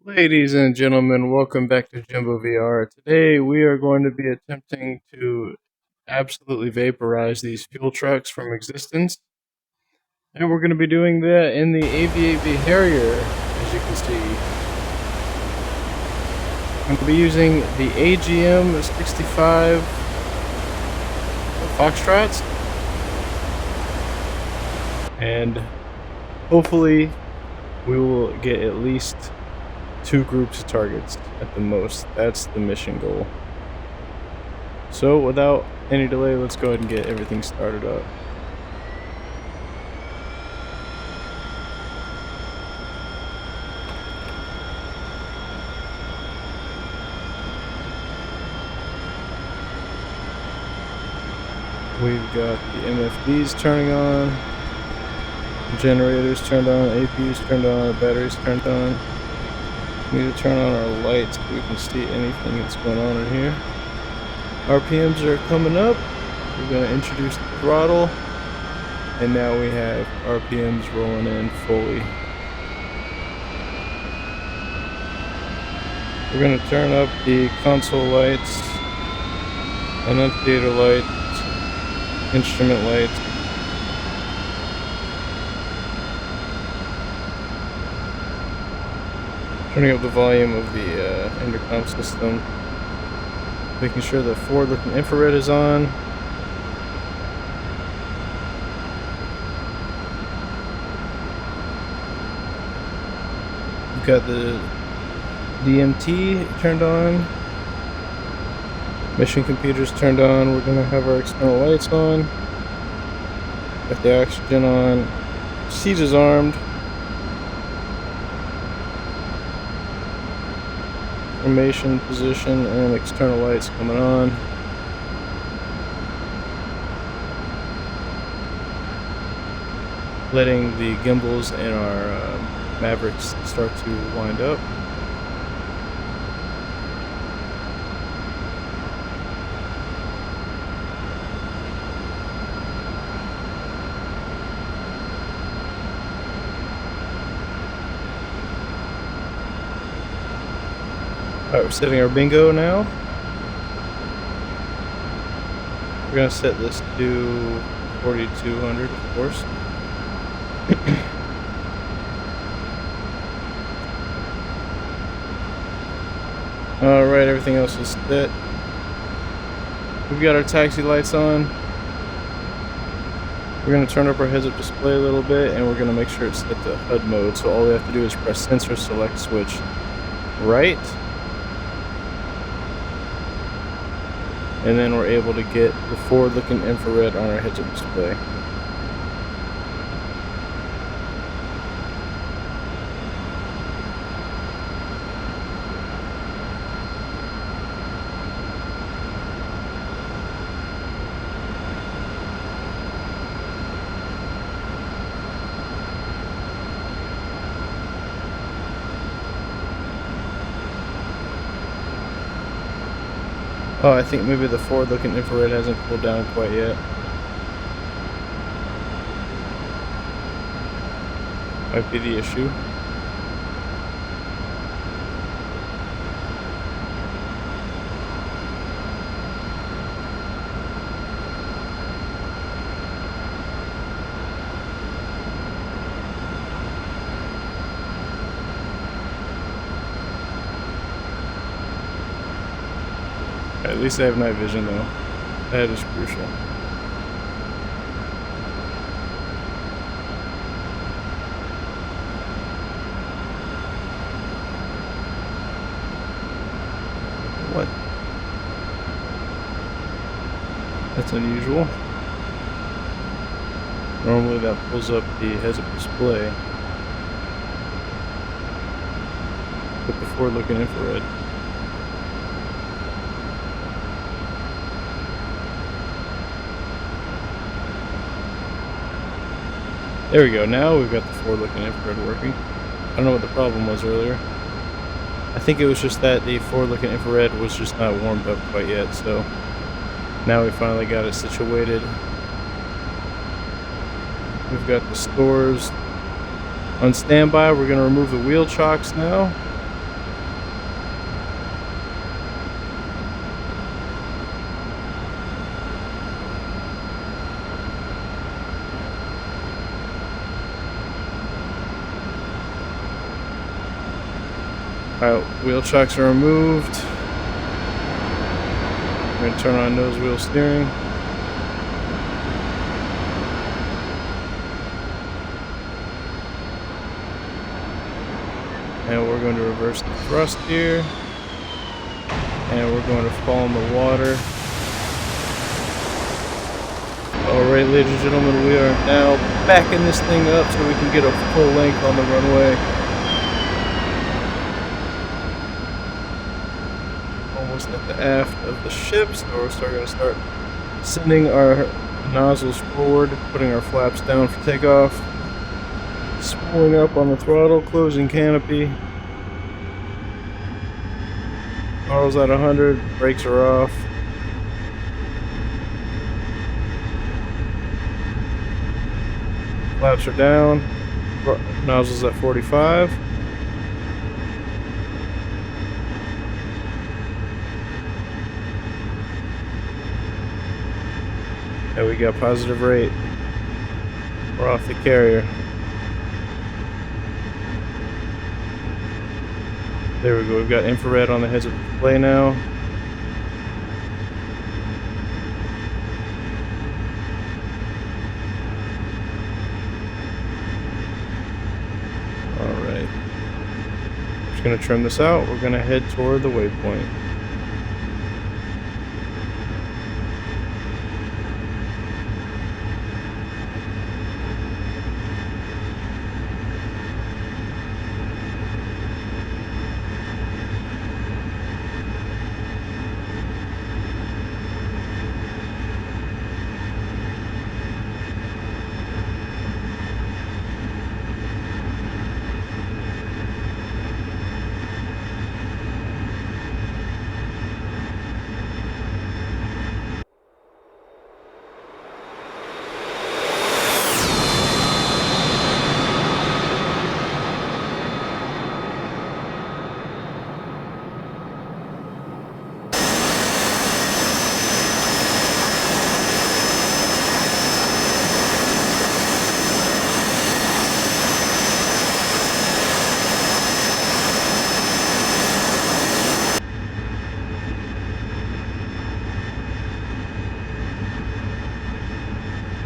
Ladies and gentlemen, welcome back to JimboVR. Today we are going to be attempting to absolutely vaporize these fuel trucks from existence. And we're going to be doing that in the AV-8B Harrier, as you can see. I'm going to be using the AGM 65 Foxtrots. And hopefully we will get at least 2 groups of targets at the most. That's the mission goal. So without any delay, let's go ahead and get everything started up. We've got the MFDs turning on, generators turned on, APUs turned on, batteries turned on. We need to turn on our lights so we can see anything that's going on in here. RPMs are coming up. We're going to introduce the throttle, and now we have RPMs rolling in fully. We're going to turn up the console lights, annunciator lights, instrument lights. Turning up the volume of the intercom system. Making sure the forward-looking infrared is on. We've got the DMT turned on. Mission computers turned on. We're going to have our external lights on. Got the oxygen on. Seat is armed. Formation, position, and external lights coming on. Letting the gimbals and our Mavericks start to wind up. Alright, we're setting our bingo now. We're going to set this to 4200, of course. Alright, everything else is set. We've got our taxi lights on. We're going to turn up our heads-up display a little bit, and we're going to make sure it's set to HUD mode. So all we have to do is press sensor select switch right. And then we're able to get the forward-looking infrared on our heads-up display. Oh, I think maybe the forward-looking infrared hasn't cooled down quite yet. Might be the issue. At least I have night vision though. That is crucial. What? That's unusual. Normally that pulls up the heads-up display with the forward-looking infrared. There we go, now we've got the forward-looking infrared working. I don't know what the problem was earlier. I think it was just that the forward-looking infrared was just not warmed up quite yet, so now we finally got it situated. We've got the stores on standby. We're going to remove the wheel chocks now. Alright, wheel chocks are removed. We're going to turn on nose wheel steering. And we're going to reverse the thrust here. And we're going to fall in the water. Alright, ladies and gentlemen, we are now backing this thing up so we can get a full length on the runway. Almost at the aft of the ship, so we're going to start sending our nozzles forward, putting our flaps down for takeoff. Spooling up on the throttle, closing canopy. Throttle's at 100, brakes are off. Flaps are down, nozzles at 45. And we got positive rate. We're off the carrier. There we go, we've got infrared on the heads of the display now. Alright. Just gonna trim this out, we're gonna head toward the waypoint.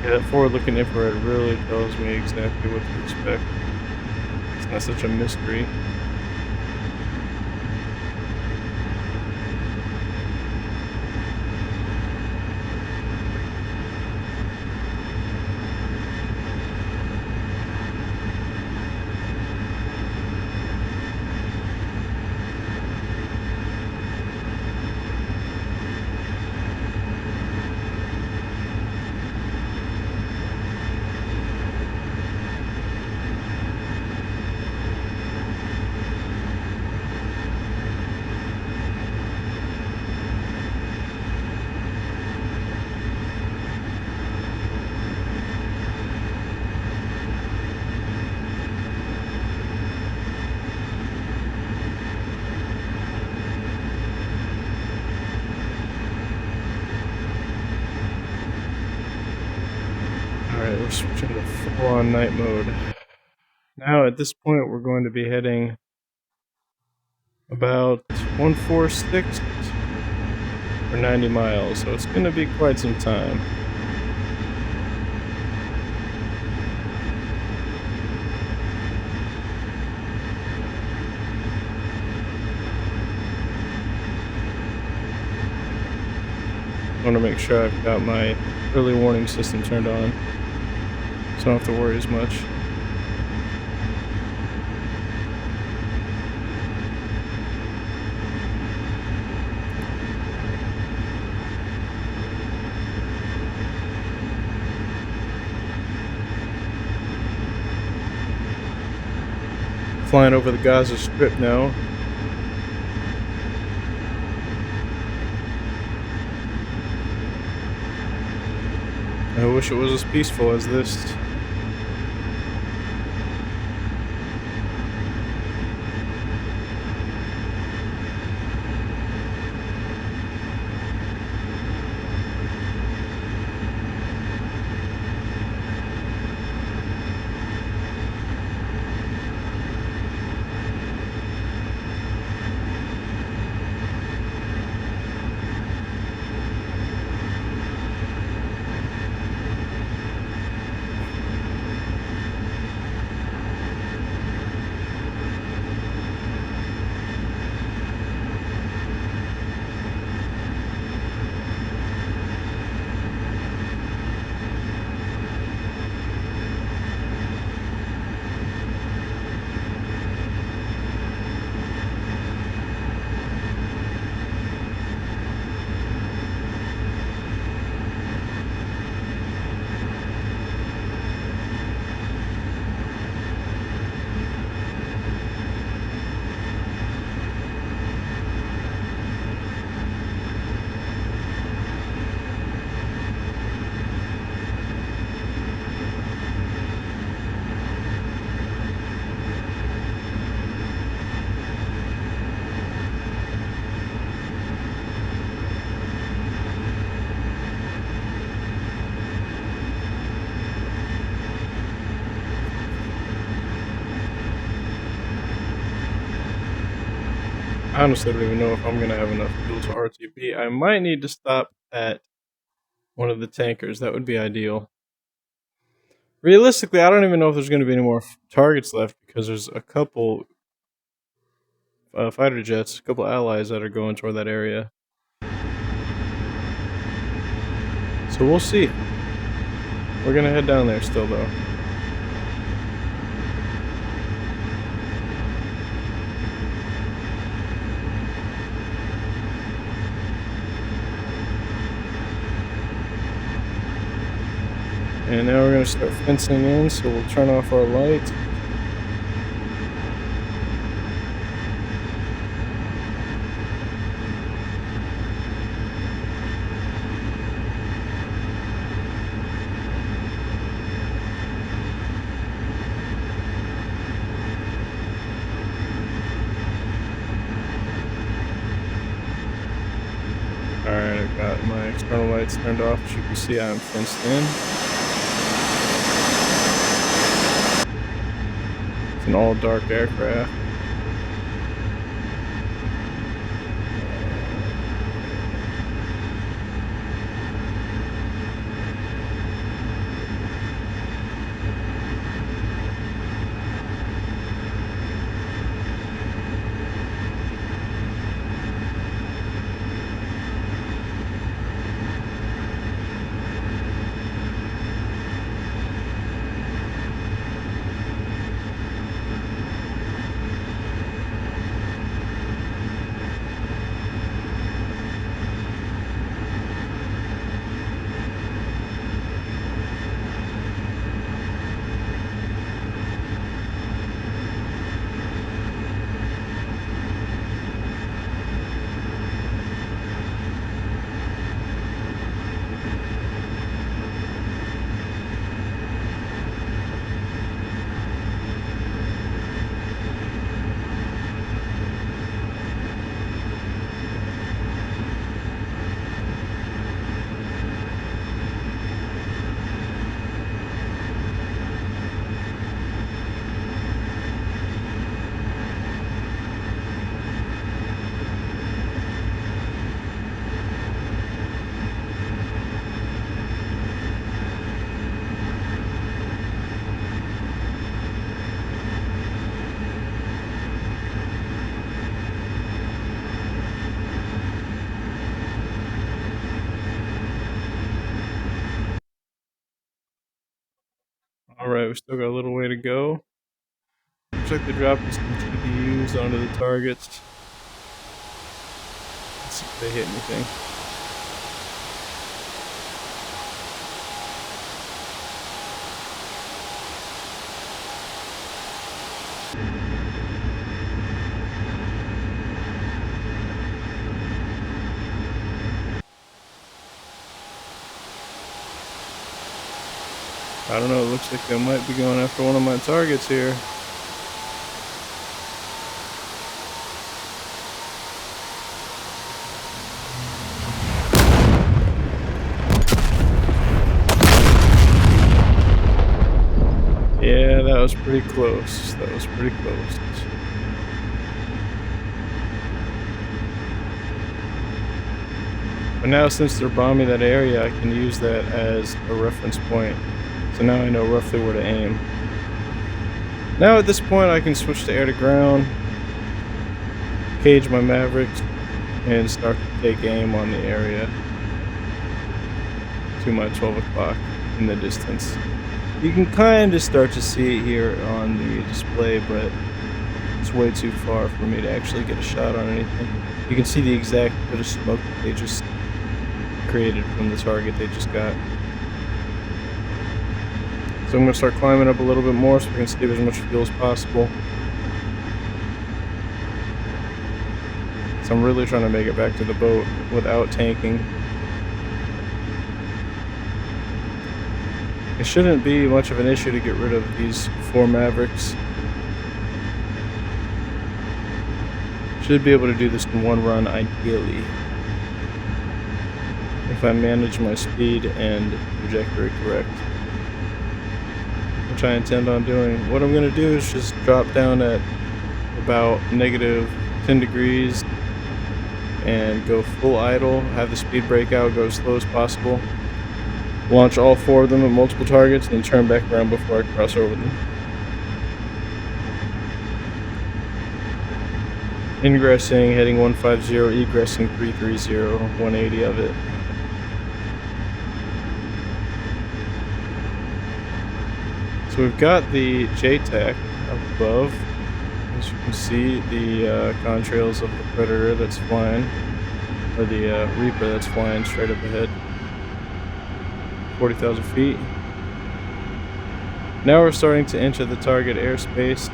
Yeah, that forward-looking infrared really tells me exactly what to expect. It's not such a mystery. Alright, we're switching to full-on night mode. Now at this point we're going to be heading about 146 for 90 miles, so it's going to be quite some time. I want to make sure I've got my early warning system turned on, so I don't have to worry as much. Flying over the Gaza Strip now. I wish it was as peaceful as this. I honestly don't even know if I'm gonna have enough fuel to RTB. I might need to stop at one of the tankers. That would be ideal. Realistically, I don't even know if there's gonna be any more targets left because there's a couple fighter jets, a couple allies that are going toward that area. So we'll see. We're gonna head down there still though. And now we're going to start fencing in, so we'll turn off our lights. Alright, I've got my external lights turned off. As you can see, I'm fenced in. It's an all-dark aircraft. Alright, we still got a little way to go. Looks like they're dropping some TDUs onto the targets. Let's see if they hit anything. I don't know, it looks like I might be going after one of my targets here. Yeah, that was pretty close. That was pretty close. But now since they're bombing that area, I can use that as a reference point. So now I know roughly where to aim. Now at this point I can switch to air to ground, cage my Mavericks, and start to take aim on the area to my 12 o'clock in the distance. You can kind of start to see it here on the display, but it's way too far for me to actually get a shot on anything. You can see the exact bit of smoke that they just created from the target they just got. So I'm going to start climbing up a little bit more so we can save as much fuel as possible. So I'm really trying to make it back to the boat without tanking. It shouldn't be much of an issue to get rid of these 4 Mavericks. Should be able to do this in one run ideally, if I manage my speed and trajectory correct, which I intend on doing. What I'm going to do is just drop down at about negative 10 degrees and go full idle. Have the speed brake out, go as slow as possible. Launch all 4 of them at multiple targets, and then turn back around before I cross over them. Ingressing, heading 150, egressing 330, 180 of it. So we've got the JTAC up above. As you can see, the contrails of the Predator that's flying, or the Reaper that's flying straight up ahead. 40,000 feet. Now we're starting to enter the target airspace.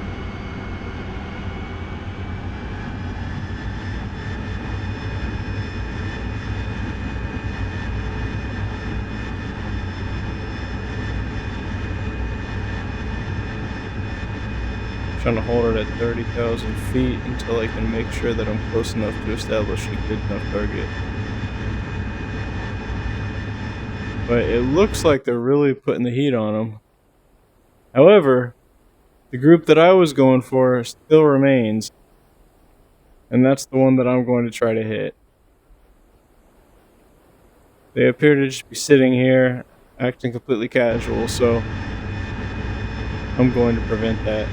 Trying to hold it at 30,000 feet until I can make sure that I'm close enough to establish a good enough target. But it looks like they're really putting the heat on them. However, the group that I was going for still remains, and that's the one that I'm going to try to hit. They appear to just be sitting here, acting completely casual, so I'm going to prevent that.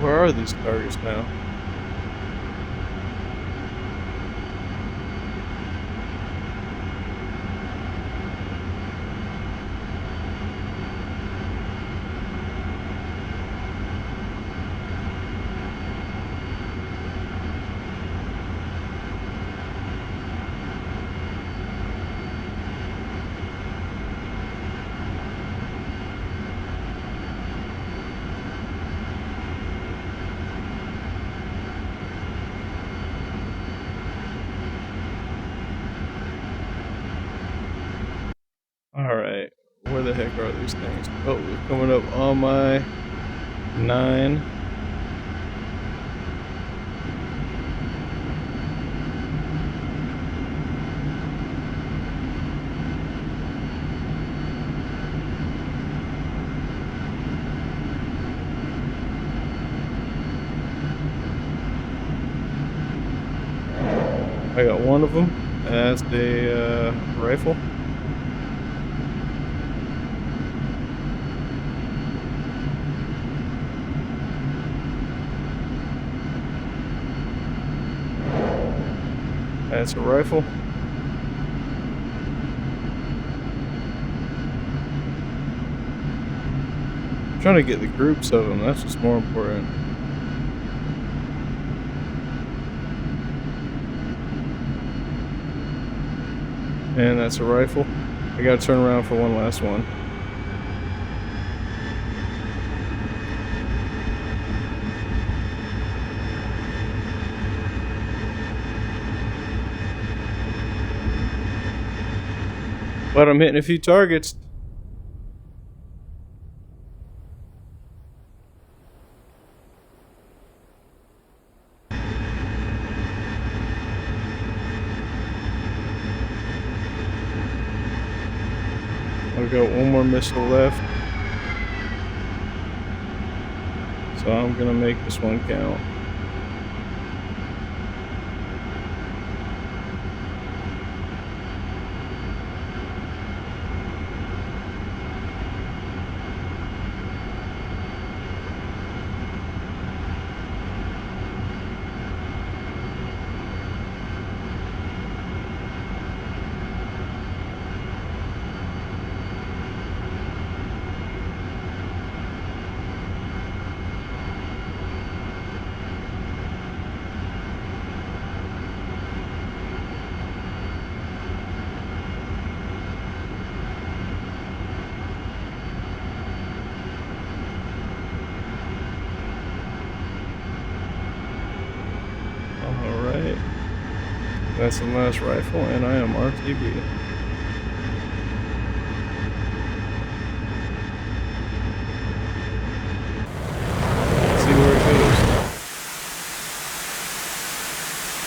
Where are these targets now? Alright, where the heck are these things? Oh, they're coming up on my 9. I got one of them. That's a rifle. That's a rifle. I'm trying to get the groups of them, that's what's more important. And that's a rifle. I gotta turn around for one last one. But I'm hitting a few targets. I've got one more missile left. So I'm gonna make this one count. That's the last rifle, and I am RTB. Let's see where it goes.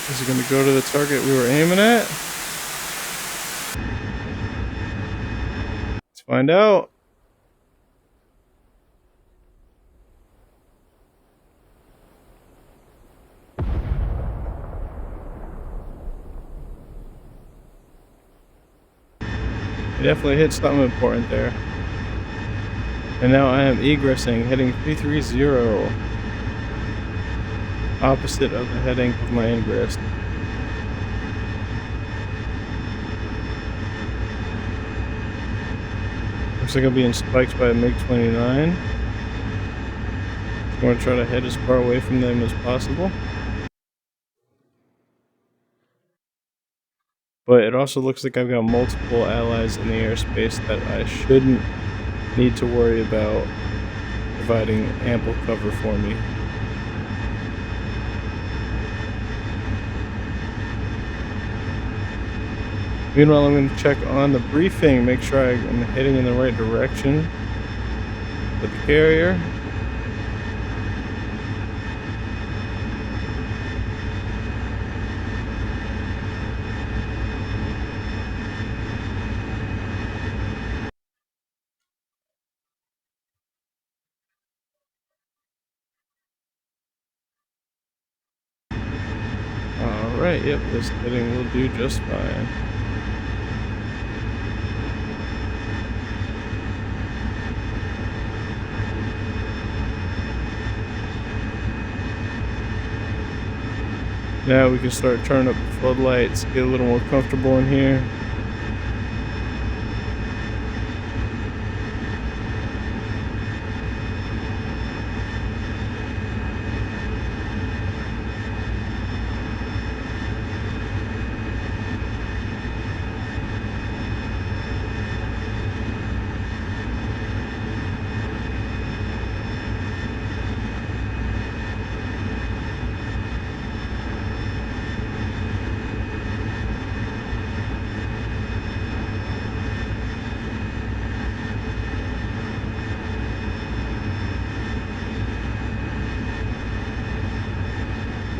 Is it going to go to the target we were aiming at? Let's find out. It definitely hit something important there. And now I am egressing, heading 330. Opposite of the heading of my ingress. Looks like I'm being spiked by a MiG-29. I'm going to try to head as far away from them as possible. But it also looks like I've got multiple allies in the airspace that I shouldn't need to worry about providing ample cover for me. Meanwhile, I'm going to check on the briefing, make sure I'm heading in the right direction with the Harrier. Alright, yep, this heading will do just fine. Now we can start turning up the floodlights, get a little more comfortable in here.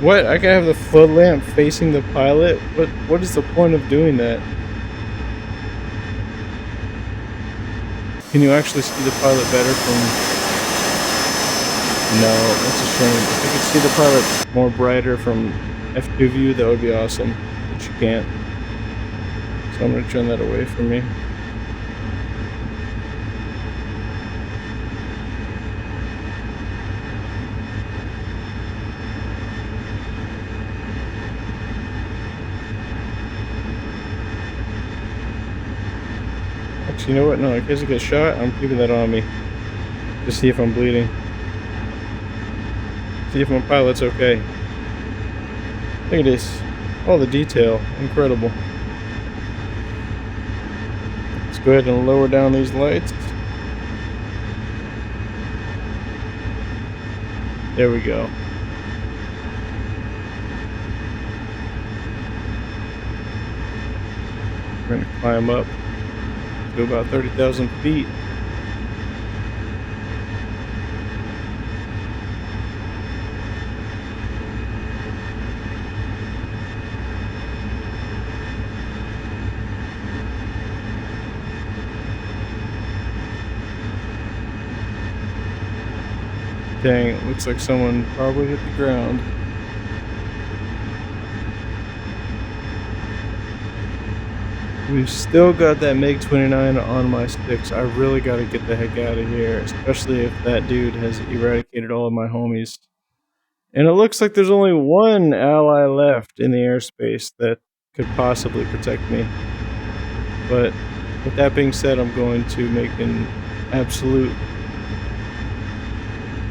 What? I can have the flood lamp facing the pilot? What is the point of doing that? Can you actually see the pilot better from... No, that's a shame. If you could see the pilot more brighter from F2 view, that would be awesome. But you can't. So I'm going to turn that away from me. You know what? No, in case I get shot, I'm keeping that on me. To see if I'm bleeding. See if my pilot's okay. Look at this. All the detail. Incredible. Let's go ahead and lower down these lights. There we go. We're going to climb up to about 30,000 feet. Dang, it looks like someone probably hit the ground. We've still got that MiG-29 on my sticks. I really got to get the heck out of here, especially if that dude has eradicated all of my homies. And it looks like there's only one ally left in the airspace that could possibly protect me. But with that being said, I'm going to make an absolute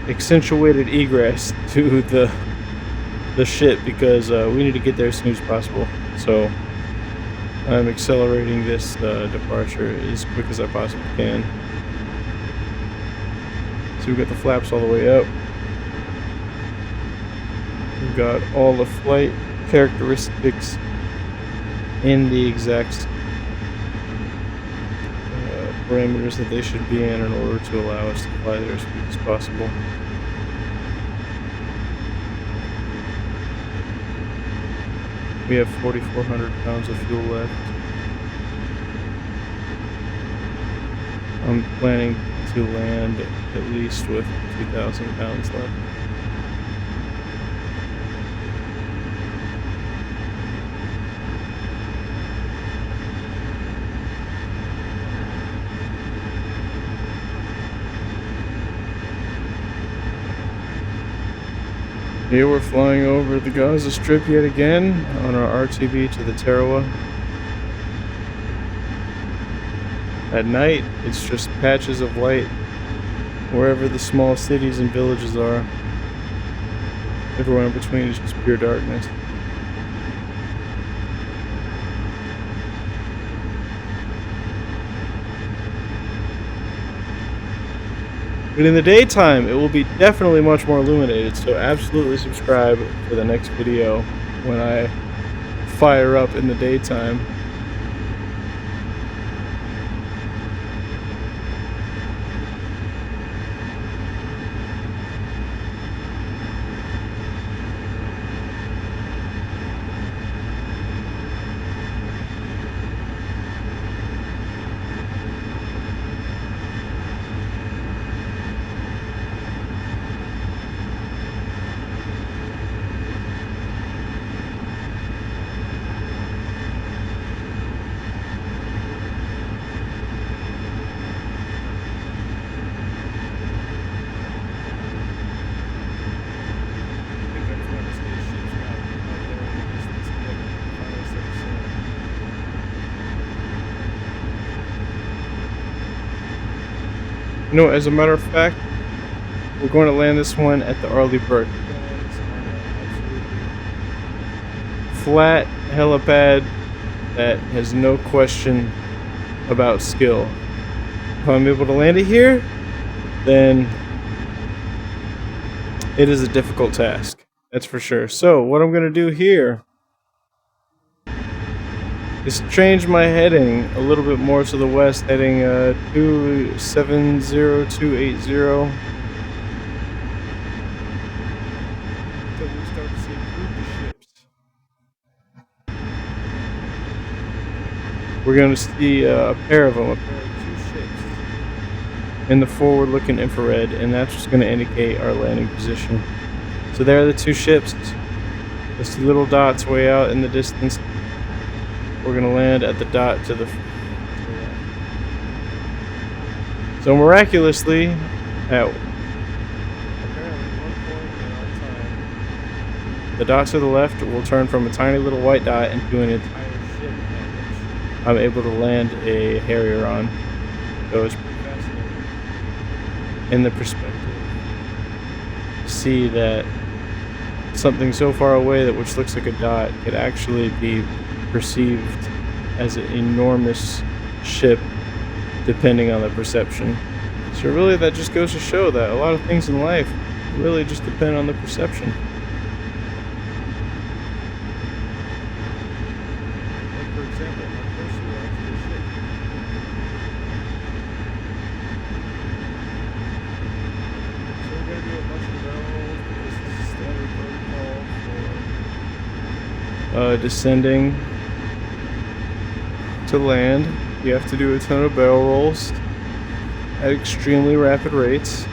accentuated egress to the ship because we need to get there as soon as possible. So I'm accelerating this departure as quick as I possibly can. So we've got the flaps all the way up. We've got all the flight characteristics in the exact parameters that they should be in order to allow us to fly there as quick as possible. We have 4,400 pounds of fuel left. I'm planning to land at least with 2,000 pounds left. Here we're flying over the Gaza Strip yet again on our RTB to the Tarawa. At night, it's just patches of light wherever the small cities and villages are. Everywhere in between is just pure darkness. But in the daytime, it will be definitely much more illuminated, so absolutely subscribe for the next video when I fire up in the daytime. You know, as a matter of fact, we're going to land this one at the Arleigh Burke. Flat helipad that has no question about skill. If I'm able to land it here, then it is a difficult task. That's for sure. So what I'm going to do here is change my heading a little bit more to the west, heading 270280. Until we start to see a group of ships. We're going to see a pair of them, a pair of two ships in the forward-looking infrared, and that's just going to indicate our landing position. So there are the two ships. You'll see little dots way out in the distance. We're going to land at the dot to the so miraculously, at apparently one point in our time, the dot to the left will turn from a tiny little white dot into an entire ship which I'm able to land a Harrier on. So it's pretty fascinating in the perspective to see that something so far away that which looks like a dot could actually be perceived as an enormous ship depending on the perception. So really that just goes to show that a lot of things in life really just depend on the perception. Like for example, how close you are to the ship. So we're going to do a bunch of barrels because this is standard protocol for descending to land. You have to do a ton of barrel rolls at extremely rapid rates.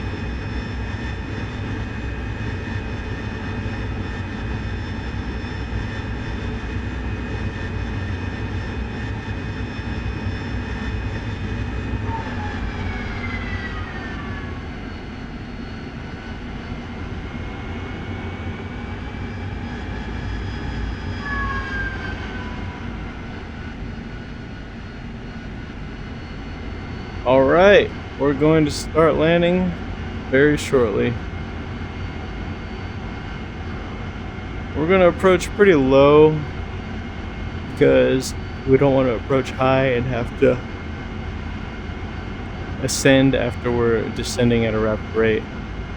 Alright, we're going to start landing very shortly. We're going to approach pretty low because we don't want to approach high and have to ascend after we're descending at a rapid rate.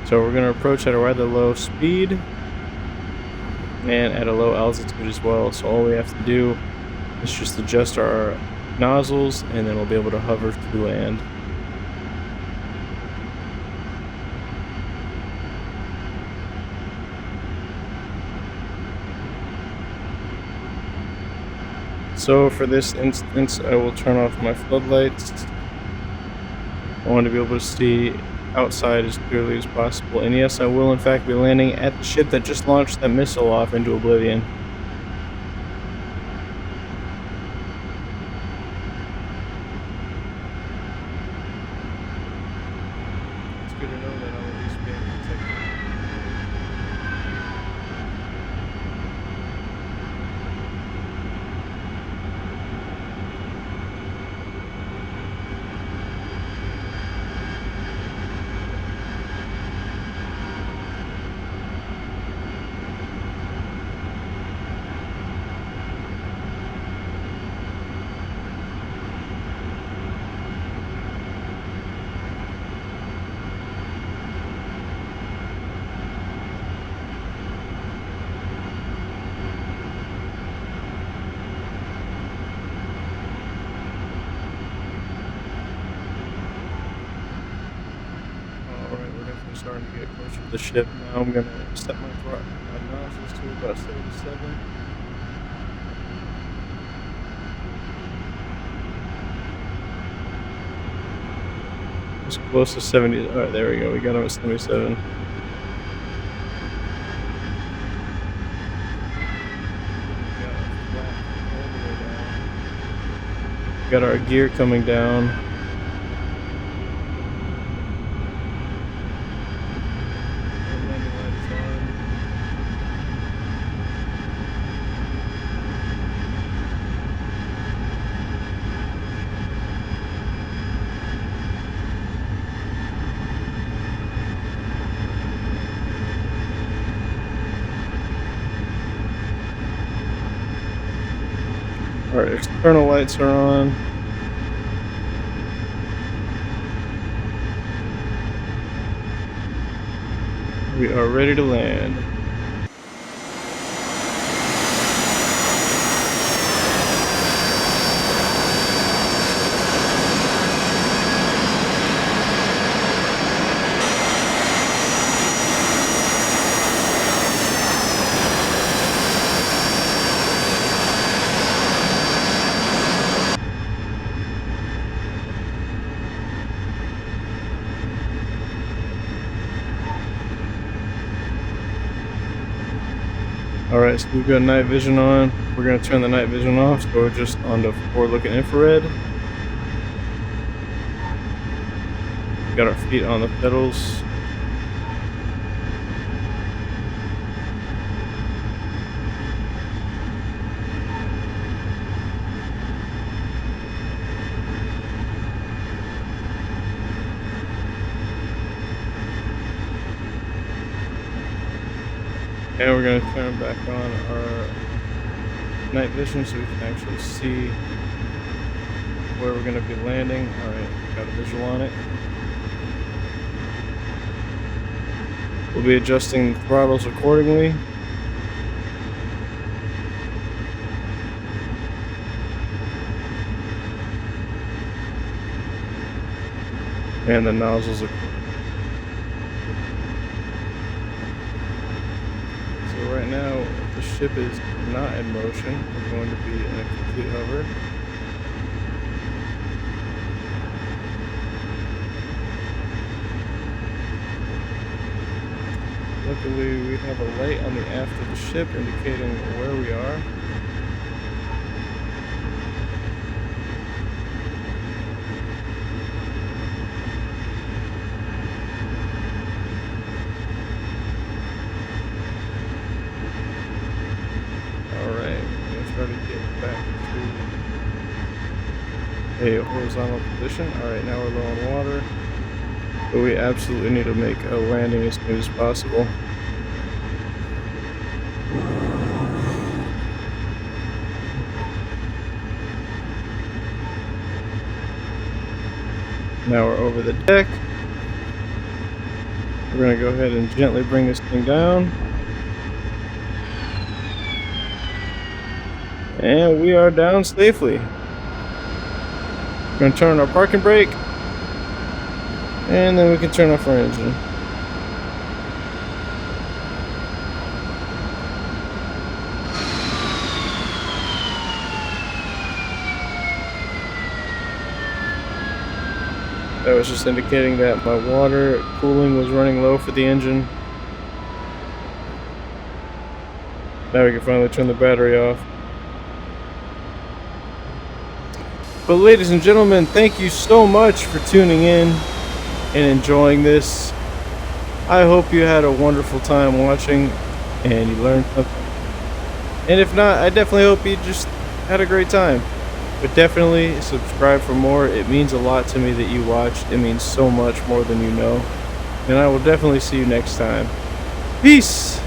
So we're going to approach at a rather low speed and at a low altitude as well. So all we have to do Let's just adjust our nozzles, and then we'll be able to hover to land. So for this instance, I will turn off my floodlights. I want to be able to see outside as clearly as possible. And yes, I will in fact be landing at the ship that just launched that missile off into oblivion. It's good to know that I'll at least be protected. Starting to get closer to the ship. Now I'm gonna set my nozzles to about 77. It's close to 70. Alright, there we go. We got them at 77. Got our gear coming down. Our external lights are on. We are ready to land. Alright, so we've got night vision on. We're going to turn the night vision off, so we're just on the forward-looking infrared. Got our feet on the pedals. And we're going to turn back on our night vision so we can actually see where we're going to be landing. Alright, got a visual on it. We'll be adjusting the throttles accordingly. And the nozzles accordingly. Right now, the ship is not in motion. We're going to be in a complete hover. Luckily, we have a light on the aft of the ship indicating where we are. Try to get back to a horizontal position. Alright, now we're low on water, but we absolutely need to make a landing as soon as possible. Now we're over the deck. We're going to go ahead and gently bring this thing down. And we are down safely. We're gonna turn on our parking brake, and then we can turn off our engine. That was just indicating that my water cooling was running low for the engine. Now we can finally turn the battery off. But ladies and gentlemen, thank you so much for tuning in and enjoying this. I hope you had a wonderful time watching and you learned something. And if not, I definitely hope you just had a great time. But definitely subscribe for more. It means a lot to me that you watched. It means so much more than you know. And I will definitely see you next time. Peace!